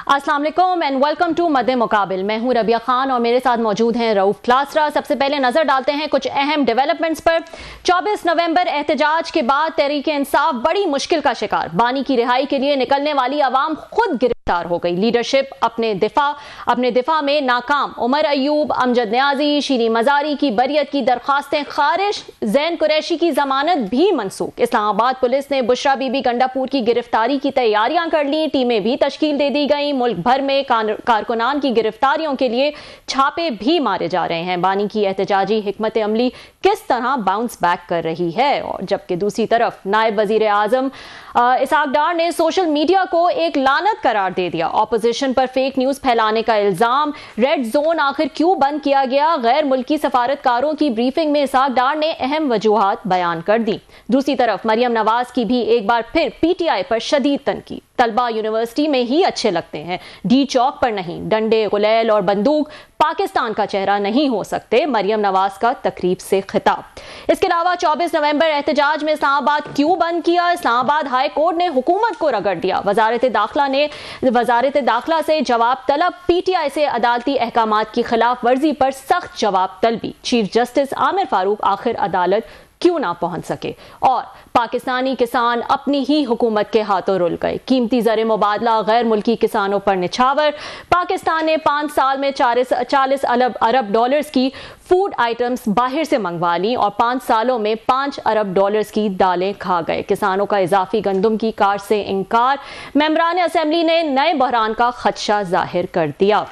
अस्सलाम वालेकुम and welcome to मद्दे मुकाबिल। मैं हूं रबिया खान और मेरे साथ मौजूद हैं रऊफ क्लासरा। सबसे पहले नजर डालते हैं कुछ अहम डेवलपमेंट्स पर। 24 नवंबर एहतजाज के बाद तहरीक इंसाफ बड़ी मुश्किल का शिकार। बानी की रिहाई के लिए निकलने वाली आवाम खुद गिरफ्तार हो गई। लीडरशिप अपने दिफा में नाकाम। उमर अयूब, अमजद न्याजी, शीरी मजारी की बरियत की दरखास्तें खारिज। जैन कुरैशी की जमानत भी मनसूख। इस्लामाबाद पुलिस ने बुशरा बीबी गंडापुर की गिरफ्तारी की तैयारियां कर ली। टीमें भी तश्कील दे दी गई। मुल्क भर में कारकुनान की गिरफ्तारियों के लिए छापे भी मारे जा रहे हैं। बानी की एहतजाजी हिकमत अमली किस तरह बाउंस बैक कर रही है। और जबकि दूसरी तरफ नायब वजीर आजम इसहाक डार ने सोशल मीडिया को एक लानत करार दे दिया। ऑपोजिशन पर फेक न्यूज फैलाने का इल्जाम। रेड जोन आखिर क्यों बंद किया गया? गैर मुल्की सफारतकारों की ब्रीफिंग में इसहाक डार ने अहम वजूहात बयान कर दी। दूसरी तरफ मरियम नवाज की भी एक बार फिर पीटीआई पर शदीद तनकीद। तलबा यूनिवर्सिटी में ही अच्छे लगते हैं, डी चौक पर नहीं। डंडे, गुलैल और बंदूक पाकिस्तान का चेहरा नहीं हो सकते। मरियम नवाज का तकरीब से खिताब। इसके अलावा 24 नवंबर एहतजाज में इस्लामाबाद क्यों बंद किया? इस्लामाबाद हाई कोर्ट ने हुकूमत को रगड़ दिया। वजारत दाखिला से जवाब तलब। पीटीआई से अदालती अहकामात की खिलाफ वर्जी पर सख्त जवाब तलबी। चीफ जस्टिस आमिर फारूक आखिर अदालत क्यों ना पहुंच सके? और पाकिस्तानी किसान अपनी ही हुकूमत के हाथों रुल गए। कीमती ज़र मुबादला गैर मुल्की किसानों पर निछावर। पाकिस्तान ने 5 साल में 40 अरब डॉलर्स की फूड आइटम्स बाहर से मंगवा ली और 5 सालों में 5 अरब डॉलर्स की दालें खा गए। किसानों का इजाफी गंदम की काट से इनकार। मेंबरान असेंबली ने नए बहरान का खदशा जाहिर कर दिया।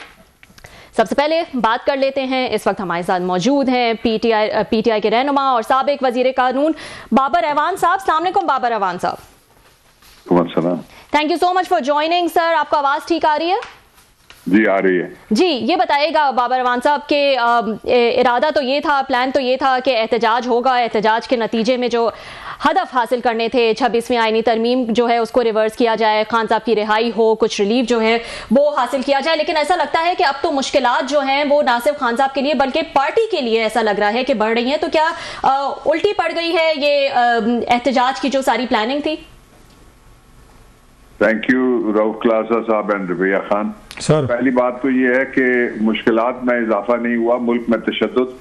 सबसे पहले बात कर लेते हैं, इस वक्त हमारे साथ मौजूद हैं पीटीआई के रहनुमा और साबिक वजीर कानून बाबर अवान साहब। अस्सलाम वालेकुम बाबर अवान साहब। Thank you so much for joining sir. आपको आवाज ठीक आ रही है? जी आ रही है जी। ये बताइएगा बाबर अवान साहब के इरादा तो ये था, प्लान तो ये था कि एहतजाज होगा, एहतजाज के नतीजे में जो हदफ हासिल करने थे 26वीं आईनी तरमीम जो है उसको रिवर्स किया जाए, खान साहब की रिहाई हो, कुछ रिलीफ जो है वो हासिल किया जाए। लेकिन ऐसा लगता है कि अब तो मुश्किलात जो हैं वो ना सिर्फ खान साहब के लिए बल्कि पार्टी के लिए ऐसा लग रहा है कि बढ़ रही हैं। तो क्या उल्टी पड़ गई है ये एहतजाज की जो सारी प्लानिंग थी? थैंक यू रऊफ क्लासा साहब एंड रबिया खान सर। पहली बात तो ये है कि मुश्किलात में इजाफा नहीं हुआ, मुल्क में तशद्दुद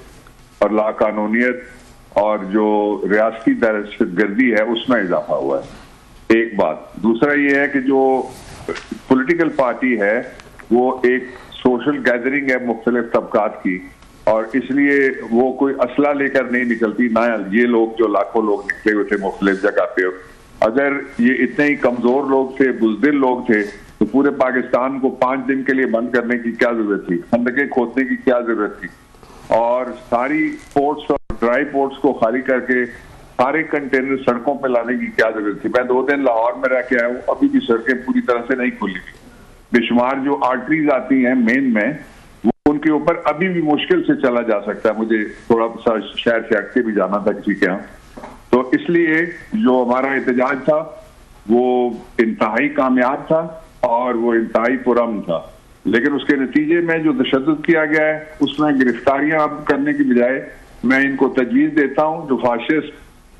और लाकानूनियत और जो रियासती दहशतगर्दी है उसमें इजाफा हुआ है। एक बात। दूसरा ये है कि जो पॉलिटिकल पार्टी है वो एक सोशल गैदरिंग है मुख्तलिफ तबकात की, और इसलिए वो कोई असला लेकर नहीं निकलती। ना ये लोग जो लाखों लोग निकले हुए थे मुख्तलिफ जगह पे, अगर ये इतने ही कमजोर लोग थे, बुज़दिल लोग थे, तो पूरे पाकिस्तान को 5 दिन के लिए बंद करने की क्या जरूरत थी? खंदकें खोदने की क्या जरूरत थी? और सारी पोर्ट्स और ड्राई पोर्ट्स को खाली करके सारे कंटेनर सड़कों पे लाने की क्या जरूरत थी? मैं 2 दिन लाहौर में रह के आया हूँ, अभी भी सड़कें पूरी तरह से नहीं खुली थी। बेशुमार जो आर्टरीज आती हैं मेन में, वो उनके ऊपर अभी भी मुश्किल से चला जा सकता है। मुझे थोड़ा सा शहर से हट के भी जाना था किसी के यहाँ, तो इसलिए जो हमारा एहतजाज था वो इंतहाई कामयाब था और वो इंतहाई पुरअमन था। लेकिन उसके नतीजे में जो तशद्दुद किया गया है उसमें गिरफ्तारियां अब करने की बजाय मैं इनको तजवीज देता हूं जो फाशिस्ट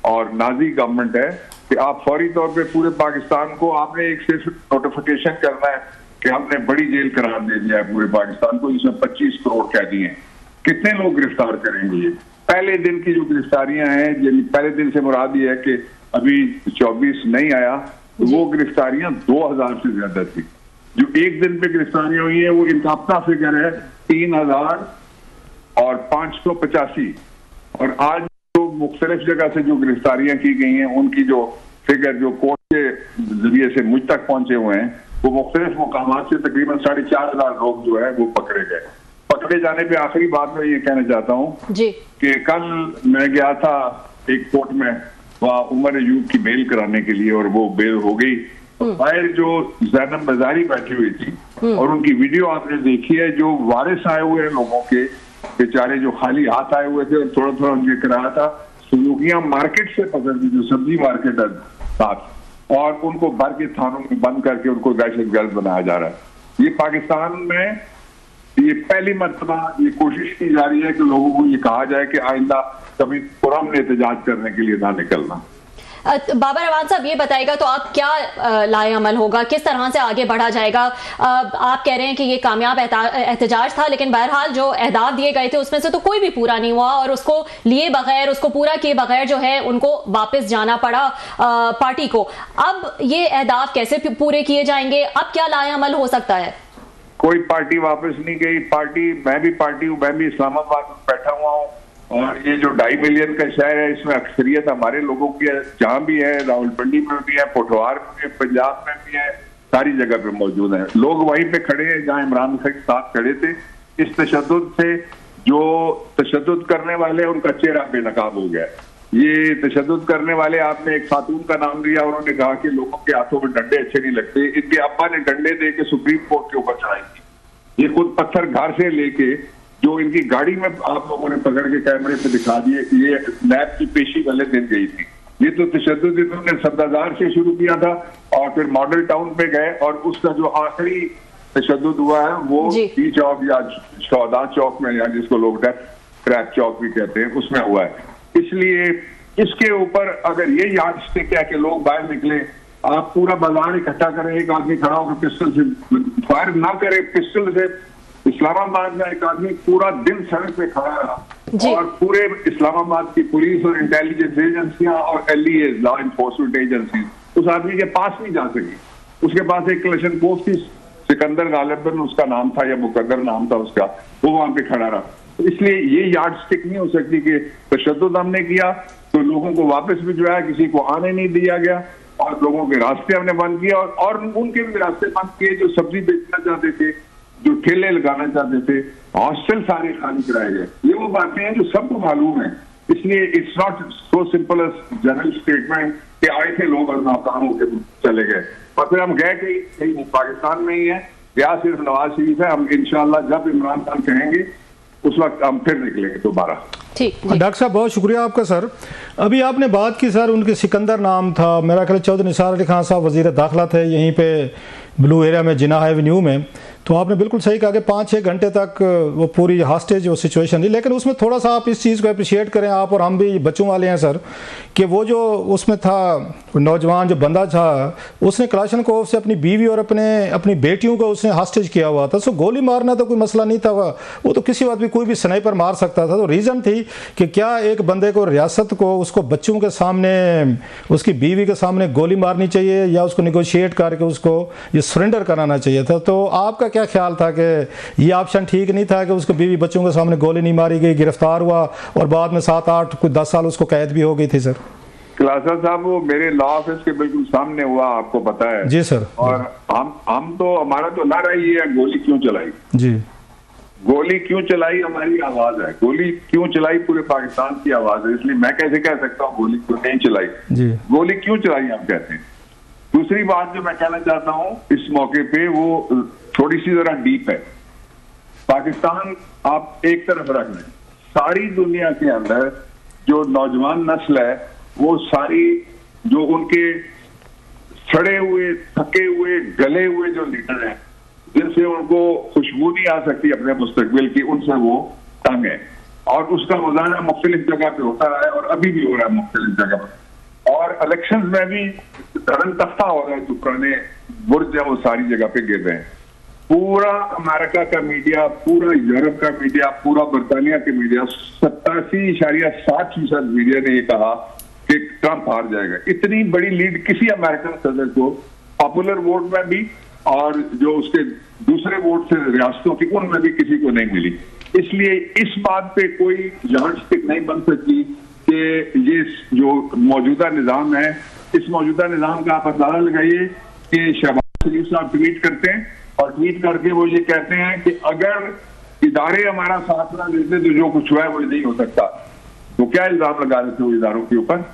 और नाजी गवर्नमेंट है कि आप फौरी तौर पे पूरे पाकिस्तान को आपने एक सिर्फ नोटिफिकेशन करना है कि आपने बड़ी जेल करार दे दिया है पूरे पाकिस्तान को, जिसमें 25 करोड़ कैदी हैं। कितने लोग गिरफ्तार करेंगे? ये पहले दिन की जो गिरफ्तारियां हैं, पहले दिन से मुराद ये है कि अभी 24 नहीं आया, तो वो गिरफ्तारियां 2000 से ज्यादा थी। जो एक दिन पे गिरफ्तारियां हुई है वो इनका अपना फिगर है 3085, और आज जो मुख्तलिफ जगह से जो गिरफ्तारियां की गई हैं उनकी जो फिगर जो कोर्ट के जरिए से मुझ तक पहुंचे हुए हैं, वो मुख्तलिफ मुकामात से तकरीबन 4500 लोग जो है वो पकड़े गए। पकड़े जाने पे आखिरी बात मैं ये कहना चाहता हूँ कि कल मैं गया था एक कोर्ट में, वहाँ उमर अयूब की बेल कराने के लिए, और वो बेल हो गई। बाहर जो जैनब मजारी बैठी हुई थी और उनकी वीडियो आपने देखी है, जो वारिस आए हुए हैं लोगों के बेचारे जो खाली हाथ आए हुए थे और थोड़ा थोड़ा उनके कराया था, सुलूकियां मार्केट से पकड़ दी, जो सब्जी मार्केट है साथ, और उनको भर के थानों में बंद करके उनको दहशतगर्द बनाया जा रहा है। ये पाकिस्तान में ये पहली मर्तबा ये कोशिश की जा रही है कि लोगों को ये कहा जाए कि आइंदा कभी पुरअमन एहतजाज करने के लिए ना निकलना। बाबर अवान साहब, ये बताएगा तो आप क्या लाए अमल होगा, किस तरह से आगे बढ़ा जाएगा? आप कह रहे हैं कि ये कामयाब एहतजाज था, लेकिन बहरहाल जो अहदाफ दिए गए थे उसमें से तो कोई भी पूरा नहीं हुआ और उसको लिए बगैर, उसको पूरा किए बगैर जो है उनको वापस जाना पड़ा पार्टी को। अब ये अहदाफ कैसे पूरे किए जाएंगे? अब क्या लाए अमल हो सकता है? कोई पार्टी वापस नहीं गई। पार्टी, मैं भी पार्टी हूँ, मैं भी इस्लामाबाद में बैठा हुआ हूँ और ये जो 2.5 मिलियन का शहर है इसमें अक्सरियत हमारे लोगों की है, जहां भी है, रावलपिंडी में भी है, पोठवार में भी है, पंजाब में भी है, सारी जगह पे मौजूद हैं लोग। वहीं पे खड़े हैं जहां इमरान खान के साथ खड़े थे। इस तशद्दुद से जो तशद्दुद करने वाले उनका चेहरा बेनकाब हो गया। ये तशद्दुद करने वाले, आपने एक खातून का नाम लिया, उन्होंने कहा कि लोगों के हाथों में डंडे अच्छे नहीं लगते। इनके अब्बा ने डंडे दे के सुप्रीम कोर्ट के ऊपर चढ़ाई थी। ये खुद पत्थर घर से लेके जो इनकी गाड़ी में आप लोगों ने पकड़ के कैमरे पे दिखा दिए कि ये नैब की पेशी वाले दिन गई थी। ये तो तशद्दुद इन्होंने सफदरजंग से शुरू किया था और फिर मॉडल टाउन पे गए और उसका जो आखिरी तशद्दुद हुआ है वो ई चौक या शौदा चौक में, या जिसको लोग ट्रैप चौक भी कहते हैं, उसमें हुआ है। इसलिए इसके ऊपर अगर ये यादस्टिक है कि लोग बाहर निकले, आप पूरा बाजार इकट्ठा करें, एक आदमी खड़ा होकर पिस्टल से फायर ना करे, पिस्टल से। इस्लामाबाद में एक आदमी पूरा दिन सड़क पे खड़ा रहा और पूरे इस्लामाबाद की पुलिस और इंटेलिजेंस एजेंसियां और LEA लॉ इन्फोर्समेंट एजेंसी उस आदमी के पास नहीं जा सकी। उसके पास एक क्लशनकोफ थी, सिकंदर गालिबन उसका नाम था या मुकद्दर नाम था उसका, वो वहां पे खड़ा रहा। इसलिए ये यार्डस्टिक नहीं हो सकती कि तशद्दुद हमने किया तो लोगों को वापस भिजवाया, किसी को आने नहीं दिया गया और लोगों के रास्ते हमने बंद किया और उनके भी रास्ते बंद किए जो सब्जी बेचना चाहते थे, जो ठेले लगाना चाहते थे, हॉस्टल सारे खाली कराए गए। ये वो बातें हैं जो सबको मालूम है। इसलिए it's not so simple as general statement कि आए थे लोग और नाकाम होकर चले गए और फिर हम गए कहीं पाकिस्तान में ही है या सिर्फ नवाज शरीफ है। हम इंशाल्लाह जब इमरान खान कहेंगे उस वक्त हम फिर निकलेंगे दोबारा। डॉक्टर साहब बहुत शुक्रिया आपका सर। अभी आपने बात की सर, उनके सिकंदर नाम था, मेरा ख्याल चौधरी निसार अली खान साहब वजीर दाखिला थे यहीं पे ब्लू एरिया में, जिन्ना एवेन्यू में। तो आपने बिल्कुल सही कहा कि 5-6 घंटे तक वो पूरी हॉस्टेज वो सिचुएशन थी, लेकिन उसमें थोड़ा सा आप इस चीज़ को अप्रिशिएट करें, आप और हम भी बच्चों वाले हैं सर, कि वो जो उसमें था नौजवान जो बंदा था उसने क्लाशनकोव से अपनी बीवी और अपनी बेटियों को उसने हॉस्टेज किया हुआ था। सो गोली मारना तो कोई मसला नहीं था, वो तो किसी वक्त भी कोई भी स्नाइपर मार सकता था। तो रीज़न थी कि क्या एक बंदे को, रियासत को, उसको बच्चों के सामने, उसकी बीवी के सामने गोली मारनी चाहिए या उसको निगोशिएट करके उसको ये सरेंडर कराना चाहिए था। तो आपका क्या ख्याल था कि ये ऑप्शन ठीक नहीं था कि उसको बीवी बच्चों के सामने गोली नहीं मारी गई, गिरफ्तार हुआ और बाद में 7-8 कुछ 10 साल उसको कैद भी हो गई थी? सर क्लासा साहब, वो मेरे लॉ ऑफिस के बिल्कुल सामने हुआ, आपको पता है। जी सर। और हम तो, हमारा तो ना रही है गोली क्यों चलाई। जी, गोली क्यों चलाई हमारी आवाज है, गोली क्यों चलाई पूरे पाकिस्तान की आवाज है। इसलिए मैं कैसे कह सकता हूँ गोली क्यों नहीं चलाई, गोली क्यों चलाई हम कहते हैं। दूसरी बात जो मैं कहना चाहता हूँ इस मौके पे, वो थोड़ी सी जरा डीप है। पाकिस्तान आप एक तरफ रख लें, सारी दुनिया के अंदर जो नौजवान नस्ल है वो सारी जो उनके सड़े हुए, थके हुए, गले हुए जो लीडर हैं जिनसे उनको खुशबू नहीं आ सकती अपने मुस्तकबिल की, उनसे वो तंग है और उसका मुजाहरा मुख्तलिफ जगह पे होता है और अभी भी हो रहा है मुख्तलिफ जगह पर। और इलेक्शन में भी धरन तख्ता हो रहा है, जो पुराने बुर्ज है वो सारी जगह पे गिर रहे हैं। पूरा अमेरिका का मीडिया, पूरा यूरोप का मीडिया, पूरा बरतानिया के मीडिया, 87.7% मीडिया ने ये कहा कि ट्रंप हार जाएगा। इतनी बड़ी लीड किसी अमेरिकन सदर को पॉपुलर वोट में भी और जो उसके दूसरे वोट से रियासतों की, उनमें भी किसी को नहीं मिली। इसलिए इस बात पे कोई यार्डस्टिक नहीं बन सकती कि ये जो मौजूदा निजाम है, इस मौजूदा निजाम का आप अंदाजा लगाइए कि शहबाज शरीफ साहब ट्वीट करते हैं और ट्वीट करके वो ये कहते हैं कि अगर इदारे हमारा साथ ना देते तो जो कुछ हुआ है वो नहीं हो सकता। तो क्या इल्जाम लगा रहे थे वो इदारों के ऊपर।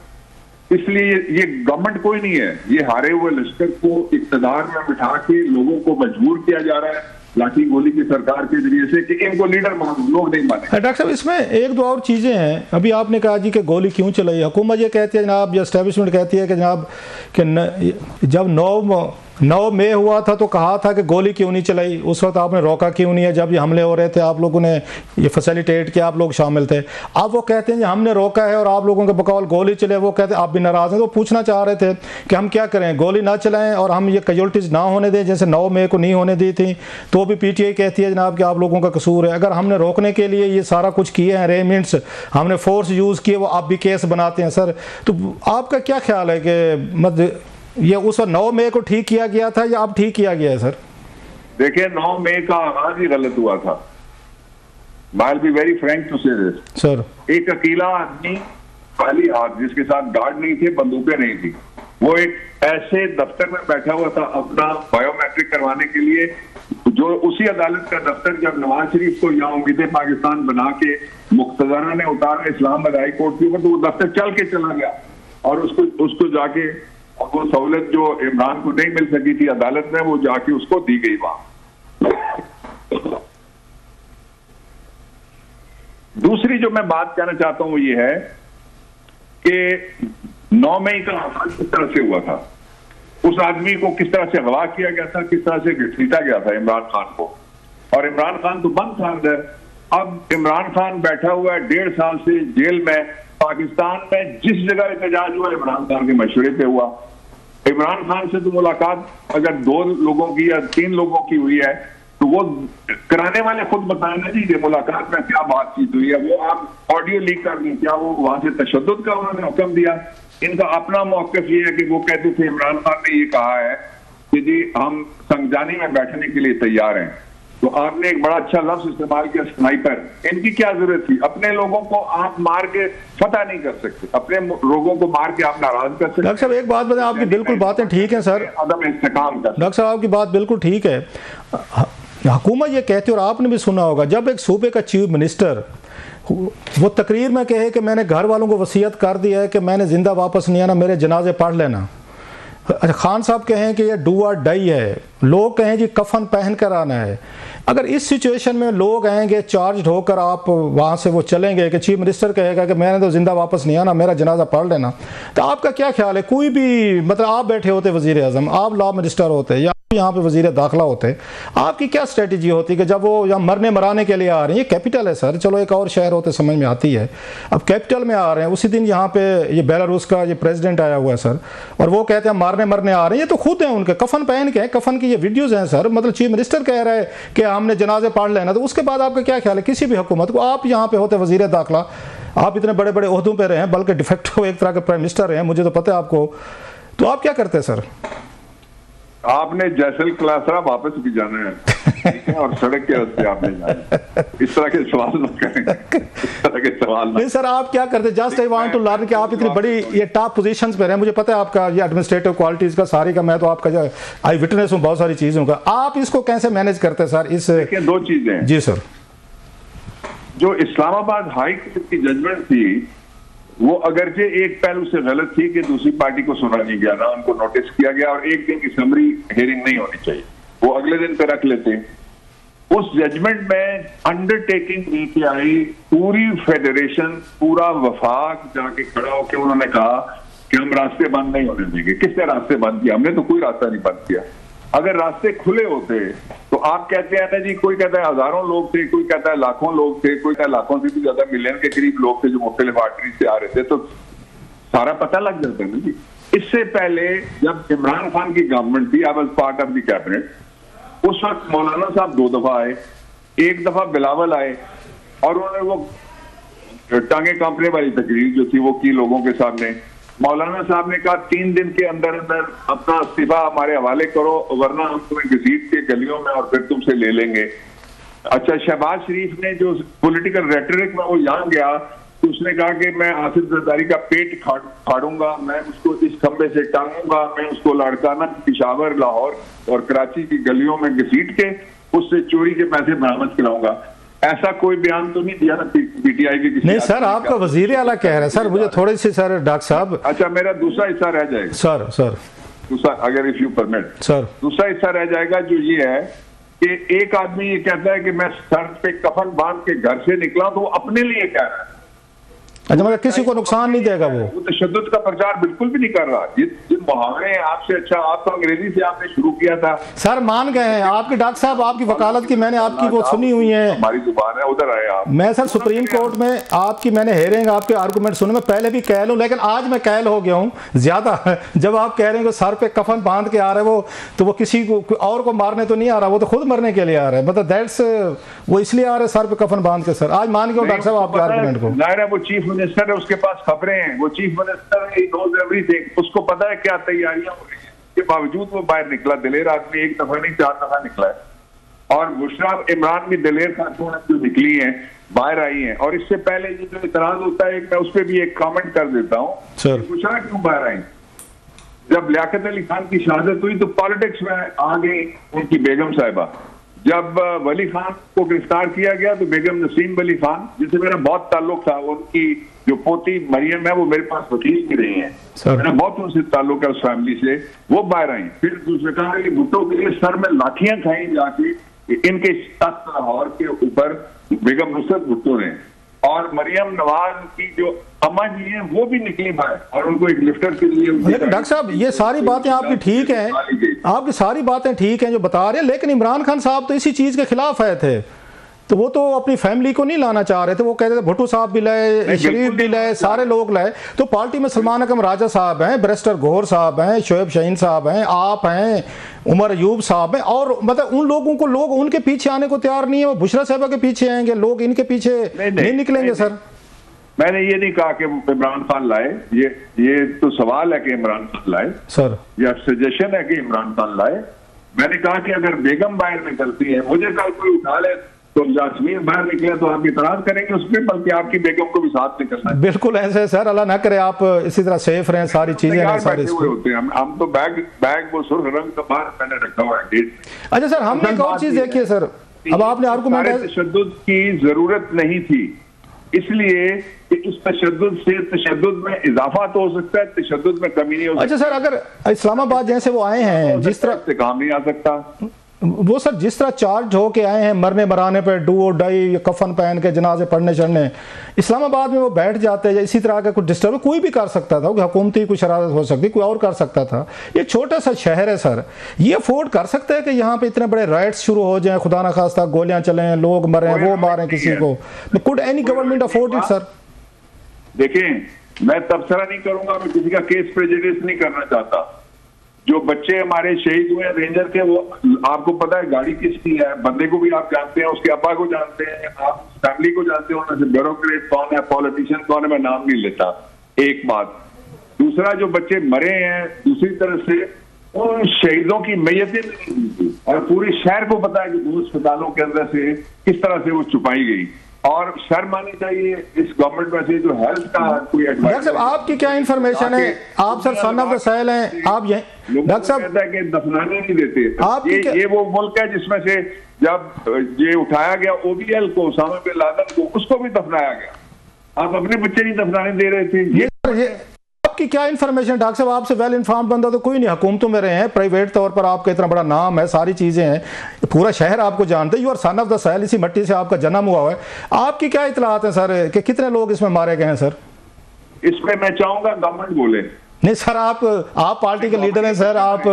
इसलिए ये गवर्नमेंट कोई नहीं है, ये हारे हुए लश्कर को इक़्तिदार में बिठा के लोगों को मजबूर किया जा रहा है लाठी गोली की सरकार के जरिए से कि इनको लीडर मानो, लोग नहीं माने। डॉक्टर साहब, इसमें एक दो और चीज़ें हैं। अभी आपने कहा जी कि गोली क्यों चलाई, हुकूमत ये कहती है जनाब, या एस्टेब्लिशमेंट कहती है कि जनाब कि जब 9 9 मई हुआ था तो कहा था कि गोली क्यों नहीं चलाई, उस वक्त आपने रोका क्यों नहीं है? जब ये हमले हो रहे थे आप लोगों ने ये फैसिलिटेट किया, आप लोग शामिल थे। अब वो कहते हैं कि हमने रोका है और आप लोगों के बकौल गोली चले, वो कहते हैं आप भी नाराज़ हैं। तो पूछना चाह रहे थे कि हम क्या करें, गोली ना चलाएं और हम ये कैजुअल्टीज़ ना होने दें जैसे 9 मई को नहीं होने दी थी? तो भी PTI कहती है जनाब कि आप लोगों का कसूर है। अगर हमने रोकने के लिए ये सारा कुछ किए हैं, अरेंजमेंट्स हमने फोर्स यूज़ किए, वो आप भी केस बनाते हैं सर। तो आपका क्या ख्याल है कि ये उस 9 मई को ठीक किया गया था या अब ठीक किया गया है सर? देखिए 9 मई का आगाज ही गलत हुआ था। I'll be very frank to say this. Sir एक अकेला आदमी खाली हाथ जिसके साथ गार्ड नहीं थे, बंदूकें नहीं थी, वो एक ऐसे दफ्तर में बैठा हुआ था अपना बायोमेट्रिक करवाने के लिए, जो उसी अदालत का दफ्तर जब नवाज शरीफ को यहाँ उम्मीदें पाकिस्तान बना के मुख्तदरा ने उतारा इस्लामाबाद हाई कोर्ट के ऊपर, तो वो दफ्तर चल के चला गया और उसको जाके वो सहूलत जो इमरान को नहीं मिल सकी थी अदालत में, वो जाके उसको दी गई वहां। दूसरी जो मैं बात कहना चाहता हूं ये है कि 9 मई का किस तरह से हुआ था, उस आदमी को किस तरह से अगवा किया गया था, किस तरह से घसीटा गया था इमरान खान को। और इमरान खान तो बंद था अंदर। अब इमरान खान बैठा हुआ है 1.5 साल से जेल में। पाकिस्तान में जिस जगह एहतजाज हुआ इमरान खान के मशवरे पे हुआ। इमरान खान से तो मुलाकात अगर 2 लोगों की या 3 लोगों की हुई है तो वो कराने वाले खुद बताए ना जी कि मुलाकात में क्या बातचीत हुई है। वो आप ऑडियो लीक कर दें, क्या वो वहां से तशद्दुद का उन्होंने हुक्म दिया? इनका अपना मौक़िफ़ ये है कि वो कहते थे इमरान खान ने ये कहा है कि जी हम संगजानी में बैठने के लिए तैयार हैं। तो आपने एक बड़ा अच्छा लफ्ज इस्तेमाल किया स्नाइपर। इनकी क्या जरूरत थी? अपने लोगों को आप मार के फतह नहीं कर सकते, अपने लोगों को मार के आप नाराज कर सकते। डॉक्टर साहब एक बात बताएं, आपकी बिल्कुल बातें ठीक हैं सर, अदम इस्तेकाम कर। डॉक्टर साहब आपकी बात बिल्कुल ठीक है। हुकूमत ये कहती है और आपने भी सुना होगा, जब एक सूबे का चीफ मिनिस्टर वो तकरीर में कहे कि मैंने घर वालों को वसीयत कर दिया है कि मैंने जिंदा वापस नहीं आना, मेरे जनाजे पढ़ लेना। खान साहब कहें कि ये डू और डाई है, लोग कहें जी कफन पहन कर आना है। अगर इस सिचुएशन में लोग आएंगे चार्ज होकर, आप वहाँ से वो चलेंगे कि चीफ मिनिस्टर कहेगा कि मैंने तो जिंदा वापस नहीं आना, मेरा जनाजा पढ़ लेना, तो आपका क्या ख्याल है? कोई भी मतलब आप बैठे होते वज़ीर आज़म, आप लॉ मिनिस्टर होते या यहाँ पे वज़ीर दाखिला होते, आपकी क्या स्ट्रेटजी होती कि जब वो यहाँ मरने मराने के लिए आ रहे हैं? ये कैपिटल है सर, चलो एक और शहर होते समझ में आती है, अब कैपिटल में आ रहे हैं। उसी दिन यहाँ पे ये बेलारूस का ये प्रेसिडेंट आया हुआ है सर, और वो कहते हैं मारने मरने आ रहे हैं। ये तो खुद हैं उनके कफन पहन के, कफन की ये वीडियोज़ हैं सर। मतलब चीफ मिनिस्टर कह रहा है कि हमने जनाजे पढ़ लेना, तो उसके बाद आपका क्या ख्याल है? किसी भी हुकूमत को, आप यहाँ पे होते वज़ीर दाखिला, आप इतने बड़े बड़े ओहदों पे रहे हैं, बल्कि डिफेक्टो एक तरह के प्राइम मिनिस्टर रहे हैं, मुझे तो पता है आपको, तो आप क्या करते हैं सर? आपने जैसल क्लासरा वापस भी जाना है, ठीक है, और सड़क के रास्ते आपने जाना है। इस तरह के सवाल मत करें, इस तरह के सवाल नहीं सर। आप क्या करते? Just I want to learn कि आप इतनी बड़ी ये टॉप पोजीशंस पे रहे, मुझे पता है आपका ये एडमिनिस्ट्रेटिव क्वालिटीज का सारी का, मैं तो आपका जो आई विटनेस हूँ बहुत सारी चीजों का। आप इसको कैसे मैनेज करते हैं सर? इस 2 चीजें जी सर। जो इस्लामाबाद हाई कोर्ट की जजमेंट थी वो अगरचे एक पहलू से गलत थी कि दूसरी पार्टी को सुना नहीं गया, ना उनको नोटिस किया गया, और एक दिन की समरी हेयरिंग नहीं होनी चाहिए, वो अगले दिन पे रख लेते। उस जजमेंट में अंडरटेकिंग नीति आई, पूरी फेडरेशन, पूरा वफाक जाके खड़ा होकर उन्होंने कहा कि हम रास्ते बंद नहीं होने देंगे। किसने रास्ते बंद किया? हमने तो कोई रास्ता नहीं बंद किया। अगर रास्ते खुले होते तो आप कहते हैं ना जी, कोई कहता है हजारों लोग थे, कोई कहता है लाखों लोग थे, कोई कहता है लाखों से भी ज्यादा मिलियन के करीब लोग थे जो मुख्तलिफ आर्टरीज से आ रहे थे, तो सारा पता लग जाता है ना जी। इससे पहले जब इमरान खान की गवर्नमेंट थी, I was part of the cabinet, उस वक्त मौलाना साहब 2 दफा आए, एक दफा बिलावल आए और उन्होंने वो टांगे कांपने वाली तकरीर जो थी वो की लोगों के सामने। मौलाना साहब ने कहा 3 दिन के अंदर अंदर अपना इस्तीफा हमारे हवाले करो, वरना हम तुम्हें घसीट के गलियों में और फिर तुमसे ले लेंगे। अच्छा, शहबाज शरीफ ने जो पॉलिटिकल रेटरिक में वो यहाँ गया तो उसने कहा कि मैं आसिफ जरदारी का पेट फाड़ूंगा, मैं उसको इस खंबे से टांगूंगा, मैं उसको लाड़काना, पिशावर, लाहौर और कराची की गलियों में घसीट के उससे चोरी के पैसे बरामद कराऊंगा। ऐसा कोई बयान तो नहीं दिया ना पीटीआई के किसी? नहीं सर, आपका वजीर आला कह रहा है सर। मुझे थोड़ी सी सर डॉक्टर साहब, अच्छा मेरा दूसरा हिस्सा रह जाएगा सर दूसरा, अगर इफ यू परमिट सर, दूसरा हिस्सा रह जाएगा जो ये है कि एक आदमी ये कहता है कि मैं सर पे कफन बांध के घर से निकला, तो वो अपने लिए कह रहा है। अच्छा, मतलब किसी को नुकसान नहीं देगा वो तशद्दुद का प्रचार बिल्कुल भी नहीं कर रहा। जिन मुहावरे हैं आपसे अच्छा, आप तो अंग्रेजी से आपने शुरू किया था सर, मान गए हैं आपके डॉक्टर साहब, आपकी वकालत की मैंने आपकी वो सुनी हुई है, हमारी जुबान है, उधर आए आप। मैं सर सुप्रीम कोर्ट में आपकी मैंने हेयरिंग आपके आर्गूमेंट सुने, मैं पहले भी कैल हूँ लेकिन आज मैं कैल हो गया हूँ ज्यादा। जब आप कह रहे हैं कि सर पे कफन बांध के आ रहे वो, तो वो किसी को और को मारने तो नहीं आ रहा, वो तो खुद मरने के लिए आ रहा है, मतलब दैट्स वो इसलिए आ रहे सर पे कफन बांध के। सर आज मान गए डॉक्टर साहब आपके आर्गूमेंट को। नायरा वो चीफ मिनिस्टर है, उसके पास खबरें हैं, वो चीफ मिनिस्टर है, नोज एवरीथिंग, उसको पता है क्या तैयारियां हो रही हैं, के बावजूद वो बाहर निकला। दिलेर आदमी एक दफा नहीं 4 दफा निकला है। और बुशरा इमरान भी दिलेर खातून जो निकली हैं, बाहर आई हैं। और इससे पहले ये जो इतराज होता है, मैं उस पर भी एक कमेंट कर देता हूँ, बुशरा क्यों बाहर आई? जब लियाकत अली खान की शहादत हुई तो पॉलिटिक्स में आ गई उनकी बेगम साहिबा। जब वली खान को गिरफ्तार किया गया तो बेगम नसीम वली खान, जिससे मेरा बहुत ताल्लुक था, उनकी जो पोती मरियम है वो मेरे पास वकील भी रही हैं, मेरा बहुत उनसे ताल्लुक है उस फैमिली से, वो बाहर आई। फिर दूसरे कहा कि भुट्टो के लिए सर में लाठियां खाई जाके इनके तख्त लाहौर के ऊपर बेगम नुसरत भुट्टो ने। और मरियम नवाज की जो अम्मा जी हैं वो भी निकली बाहर और उनको एक लिफ्टर के लिए। लेकिन डॉक्टर साहब ये सारी बातें आपकी ठीक हैं, आपकी सारी बातें ठीक हैं जो बता रहे हैं, लेकिन इमरान खान साहब तो इसी चीज के खिलाफ आए थे, तो वो तो अपनी फैमिली को नहीं लाना चाह रहे थे। वो कहते थे भुट्टो साहब भी लाए, शरीफ भी लाए, सारे लोग लाए। तो पार्टी में सलमान अकरम राजा साहब हैं, बैरिस्टर गौहर साहब हैं, शोएब शाहीन साहब हैं, आप हैं, उमर अयूब साहब हैं, और मतलब उन लोगों को लोग उनके पीछे आने को तैयार नहीं है। वो बुशरा साहबा के पीछे आएंगे, लोग इनके पीछे नहीं निकलेंगे। सर मैंने ये नहीं कहा कि इमरान खान लाए, ये तो सवाल है कि इमरान खान लाए सर, या सजेशन है कि इमरान खान लाए। मैंने कहा कि अगर बेगम बाहर निकलती है, मुझे कल कोई उठा ले तो जासमीन बाहर निकले तो आप इतराज करेंगे उस पर, बल्कि आपकी बेगम को भी साथ निकलना है। बिल्कुल ऐसे सर, अल्लाह ना करे आप इसी तरह सेफ रहें, सारी चीजें सारी होते हैं। हम तो बैग वो सुर्ख रंग का बाहर मैंने रखा हुआ है। अच्छा सर, हमने एक और चीज देखी है सर, अब आपने आर्गुमेंट तशद्दुद की जरूरत नहीं थी, इसलिए कि इस तशद्दुद से तशद्दुद में इजाफा तो हो सकता है, तशद्दुद में कमी नहीं हो सकती। अच्छा सर, अगर इस्लामाबाद जैसे वो आए हैं, जिस तरह से काम नहीं आ सकता वो सर, जिस तरह चार्ज होके आए हैं मरने मराने पे, डू और डाई, कफन पहन के जनाजे पढ़ने चढ़ने, इस्लामाबाद में वो बैठ जाते हैं, इसी तरह का कुछ डिस्टर्ब कोई भी कर सकता था, हुकूमती कुछ शरारत हो सकती, कोई और कर सकता था। ये छोटा सा शहर है सर, ये अफोर्ड कर सकता है कि यहाँ पे इतने बड़े राइट्स शुरू हो जाएं, खुदा ना खास्ता गोलियां चलें, लोग मरें, वो मारें किसी को? Could any government afford it sir? देखें, मैं तबसरा नहीं करूंगा, मैं किसी का केस प्रेजुडिस नहीं करना चाहता। जो बच्चे हमारे शहीद हुए रेंजर के, वो आपको पता है गाड़ी किसकी है, बंदे को भी आप जानते हैं, उसके अब्बा को जानते हैं, आप फैमिली को जानते हो, ब्यूरोक्रेट कौन है, पॉलिटिशियन कौन है, मैं नाम नहीं लेता। एक बात। दूसरा, जो बच्चे मरे हैं दूसरी तरफ से, उन शहीदों की मैयतें नहीं मिलती और पूरे शहर को पता है कि दो अस्पतालों के अंदर से किस तरह से वो छुपाई गई। और शर्म आनी चाहिए इस गवर्नमेंट में से जो हेल्थ का कोई एडवाइस। आपकी क्या इन्फॉर्मेशन है? आप sir son of the soil हैं, आप यही डॉक्टर साहब कहता है कि दफनाने नहीं देते। ये वो मुल्क है जिसमें से जब ये उठाया गया OBL को, उसामा बिन लादेन को, उसको भी दफनाया गया। आप अपने बच्चे नहीं दफनाने दे रहे थे। ये आपकी क्या इन्फॉर्मेशन? डॉक्टर साहब आपसे वेल इन्फॉर्म्ड बंदा तो कोई नहीं, हुकूमतों में रहे हैं, प्राइवेट तौर पर आपका इतना बड़ा नाम है, सारी चीजें हैं, पूरा शहर आपको जानते हैं, you are son of the soil, इसी मिट्टी से आपका जन्म हुआ है। आपकी क्या इतलात है सर कि कितने लोग इसमें मारे गए हैं सर? इसमें मैं चाहूंगा गवर्नमेंट बोले। नहीं सर, आप पार्टी के लीडर हैं सर, आप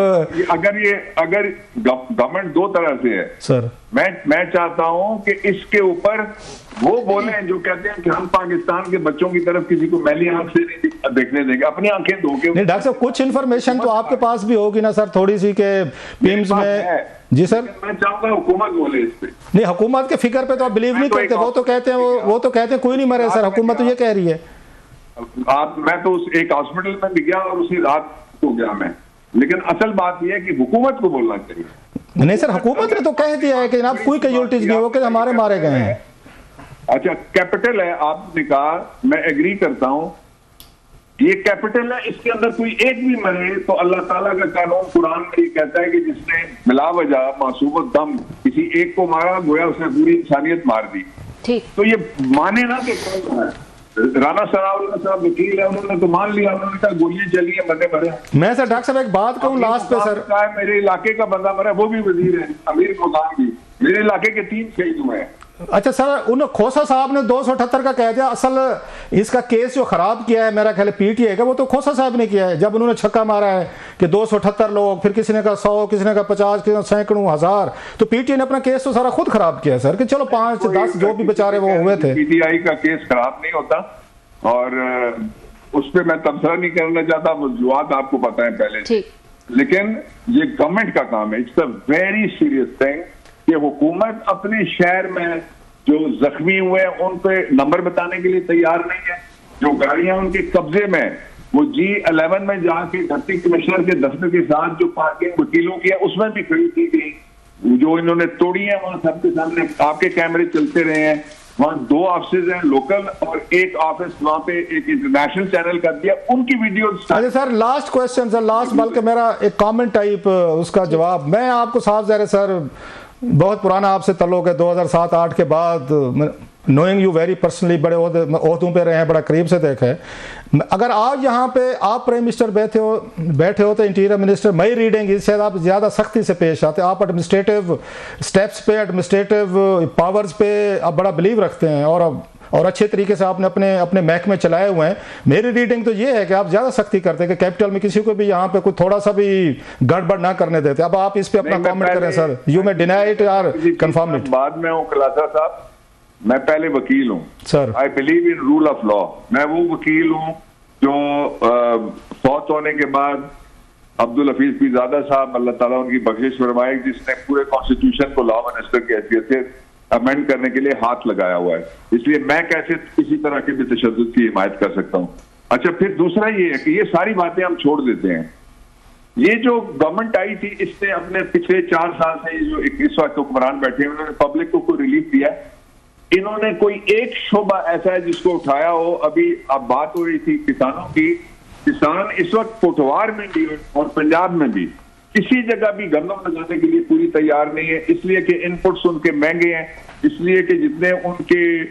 अगर गवर्नमेंट दो तरह से है सर, मैं चाहता हूं कि इसके ऊपर वो बोले जो कहते हैं कि हम पाकिस्तान के बच्चों की तरफ किसी को मैली आंख से नहीं देखने देंगे, अपनी आंखें धो के। नहीं डॉक्टर साहब, कुछ इन्फॉर्मेशन तो आपके पास भी होगी ना सर, थोड़ी सी के पिम्स में। जी सर, मैं चाहूंगा हुकूमत बोले इस पे। नहीं, हुकूमत के फिक्र पे तो आप बिलीव नहीं करते, वो तो कहते हैं कोई नहीं मरे सर, हुकूमत तो ये कह रही है। मैं तो उस एक हॉस्पिटल में भी गया और उसी रात को गया मैं, लेकिन असल बात यह है कि हुकूमत को बोलना चाहिए। नहीं सर, हुकूमत ने तो कह दिया है कि जनाब कोई कैजुअल्टीज नहीं हो कि हमारे मारे गए हैं। अच्छा, कैपिटल है, आपने कहा, मैं एग्री करता हूं, ये कैपिटल है, इसके अंदर कोई एक भी मरे तो अल्लाह ताला का कानून कुरान में ये कहता है कि जिसने बिला वजह मासूम दम किसी एक को मारा, गोया उसने पूरी इंसानियत मार दी। ठीक, तो ये माने ना कि कौन है? राना सरावला साहब वकील है, उन्होंने तो मान लिया, उन्होंने कहा गोलियां चली है, बंदे मरे। मैं सर डॉक्टर साहब एक बात कहूँ लास्ट पे सर, मेरे इलाके का बंदा मरा, वो भी वजीर है, अमीर मुकाम भी, मेरे इलाके के 3 शहीद हुए हैं। अच्छा सर, उन खोसा साहब ने 278 का कह दिया, असल इसका केस जो खराब किया है मेरा ख्याल पीटीआई का, वो तो खोसा साहब ने किया है, जब उन्होंने छक्का मारा है कि 278 लोग, फिर किसी ने कहा 100, किसी ने कहा 50, किसी ने सैकड़ों, 1000, तो पीटीआई ने अपना केस तो सारा खुद खराब किया है सर, कि चलो 5 10 जो भी बेचारे वो हुए थे। पीटीआई का केस खराब नहीं होता, और उस पर मैं तबसरा नहीं करना चाहता, वजूहात आपको पता है पहले से, लेकिन ये गवर्नमेंट का काम है, it's a very serious thing कि हुकूमत अपने शहर में जो जख्मी हुए उन पे नंबर बताने के लिए तैयार नहीं है। जो गाड़ियां उनके कब्जे में, वो G11 में जाके डिप्टी कमिश्नर के दफ्तर के साथ जो पार्किंग वकीलों की है उसमें भी खड़ी की गई, जो इन्होंने तोड़ी है, वहां सबके सामने आपके कैमरे चलते रहे हैं। वहां 2 ऑफिस हैं लोकल, और एक ऑफिस वहां पे एक इंटरनेशनल चैनल कर दिया, उनकी वीडियो। अच्छा sir, last question sir, last, बल्कि मेरा एक कमेंट टाइप उसका जवाब मैं आपको साफ ज़ाहिर सर, बहुत पुराना आपसे ताल्लुक है, 2007-8 के बाद, नोइंग यू वेरी पर्सनली, बड़े ओहदों पे रहे हैं, बड़ा करीब से देखा है। अगर आज यहाँ पे आप प्राइम मिनिस्टर बैठे हो तो इंटीरियर मिनिस्टर, मई रीडिंग इस शायद आप ज़्यादा सख्ती से पेश आते, आप एडमिनिस्ट्रेटिव स्टेप्स पे, एडमिनिस्ट्रेटिव पावर्स पे आप बड़ा बिलीव रखते हैं, और अच्छे तरीके से आपने अपने महकमे चलाए हुए हैं। मेरी रीडिंग तो ये है कि आप ज़्यादा सख्ती करते हैं कि कैपिटल में किसी को भी यहाँ पे कोई थोड़ा सा भी गड़बड़ ना करने देते। अब आप इस पे अपना कमेंट करें sir, you may deny it और कंफर्म इट। बाद में हूँ खुलासा साहब, मैं पहले वकील हूँ sir, I believe in rule of law. मैं वो वकील हूँ जो फौत होने के बाद अब्दुल हफीज पीरजादा साहब, अल्लाह ताला उनकी बख्शिश फरमाए, जिसने पूरे कॉन्स्टिट्यूशन को लॉ मिनिस्टर की हैसियत से अमेंड करने के लिए हाथ लगाया हुआ है, इसलिए मैं कैसे किसी तरह के भी तशद्दुद की हिमायत कर सकता हूँ। अच्छा, फिर दूसरा ये है कि ये सारी बातें हम छोड़ देते हैं। ये जो गवर्नमेंट आई थी, इसने अपने पिछले 4 साल से जो 21 वक्त हुक्मरान बैठे हैं, उन्होंने पब्लिक को कोई रिलीफ दिया? इन्होंने कोई एक शोबा ऐसा है जिसको उठाया हो? अभी अब बात हो रही थी किसानों की, किसान इस वक्त पोठवार में भी और पंजाब में भी किसी जगह भी गंदम लगाने के लिए पूरी तैयार नहीं है, इसलिए कि इनपुट्स उनके महंगे हैं, इसलिए कि जितने उनके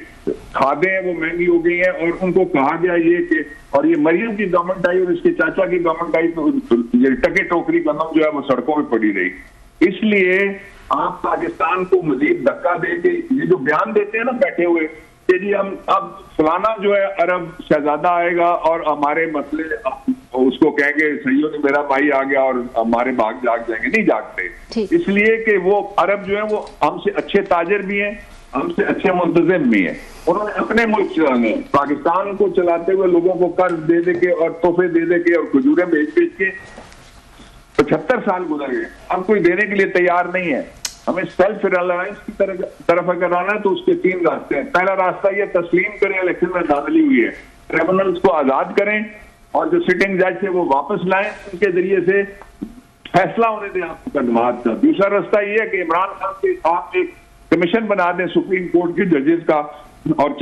खादें हैं वो महंगी हो गई हैं, और उनको कहा गया ये कि, और ये मरियम की गवर्नमेंट आई और इसके चाचा की गवर्नमेंट आई, तो ये टके टोकरी गंदम जो है वो सड़कों में पड़ी रही। इसलिए आप पाकिस्तान को मजीद धक्का दे के ये जो बयान देते हैं ना बैठे हुए कि जी हम अब फलाना जो है अरब शहजादा आएगा और हमारे मसले, उसको कहेंगे सही हो, मेरा भाई आ गया और हमारे भाग जाग जाएंगे, नहीं जागते। इसलिए कि वो अरब जो है वो हमसे अच्छे ताजर भी हैं, हमसे अच्छे मुंतजिम भी हैं। उन्होंने अपने मुल्क चलाने, पाकिस्तान को चलाते हुए लोगों को कर्ज दे दे के और तोहफे दे दे के और खजूरें बेच बेच के 75 साल गुजर गए। अब कोई देने के लिए तैयार नहीं है। हमें सेल्फ रिलायंस की तरफ अगर आना है तो उसके 3 रास्ते हैं। पहला रास्ता ये तस्लीम करें इलेक्शन में धांधली हुई है, ट्रिब्यूनल्स को आजाद करें और जो सिटिंग जज है वो वापस लाएं, उनके जरिए से फैसला होने दें आपको कदमात का। दूसरा रास्ता ये है कि इमरान खान के आप एक कमीशन बना दें सुप्रीम कोर्ट के जजेस का, और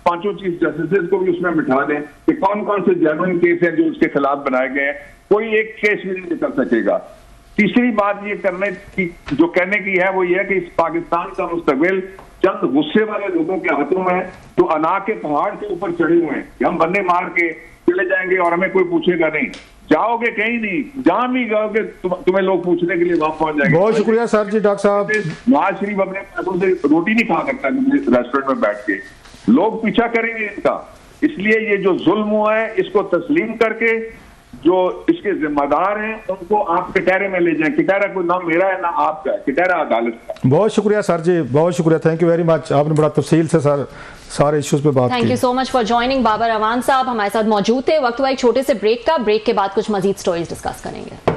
5 चीफ जस्टिस को भी उसमें बिठा दें कि कौन कौन से जेन्युइन केस हैं जो उसके खिलाफ बनाए गए हैं। कोई एक केस भी नहीं निकल सकेगा। तीसरी बात ये करने की जो कहने की है वो ये है कि इस पाकिस्तान का मुस्तकबिल चंद गुस्से वाले लोगों के हाथों में, जो अना के पहाड़ के ऊपर चढ़े हुए हैं कि हम बंदे मार के चले जाएंगे और हमें कोई पूछेगा नहीं। जाओगे कहीं नहीं, जहां भी जाओगे तुम्हें लोग पूछने के लिए वहां पहुंच जाएंगे। बहुत शुक्रिया सर जी। डॉक्टर साहब, नवाज शरीफ अपने पैसों से रोटी नहीं खा सकता रेस्टोरेंट में बैठ के, लोग पीछा करेंगे इनका। इसलिए ये जो जुल्म हुआ है इसको तस्लीम करके जो इसके जिम्मेदार हैं उनको आप कटहरे में ले जाएं। कटहरा कोई नाम मेरा है ना आपका है, कटहरा अदालत का। बहुत शुक्रिया सर जी, बहुत शुक्रिया, थैंक यू वेरी मच। आपने बड़ा तफसील से सर सारे इश्यूज पे बात की। Thank you so much for joining. Babar Awan साहब हमारे साथ मौजूद थे। वक्त हुआ एक छोटे से ब्रेक का, ब्रेक के बाद कुछ मजीद स्टोरीज डिस्कस करेंगे।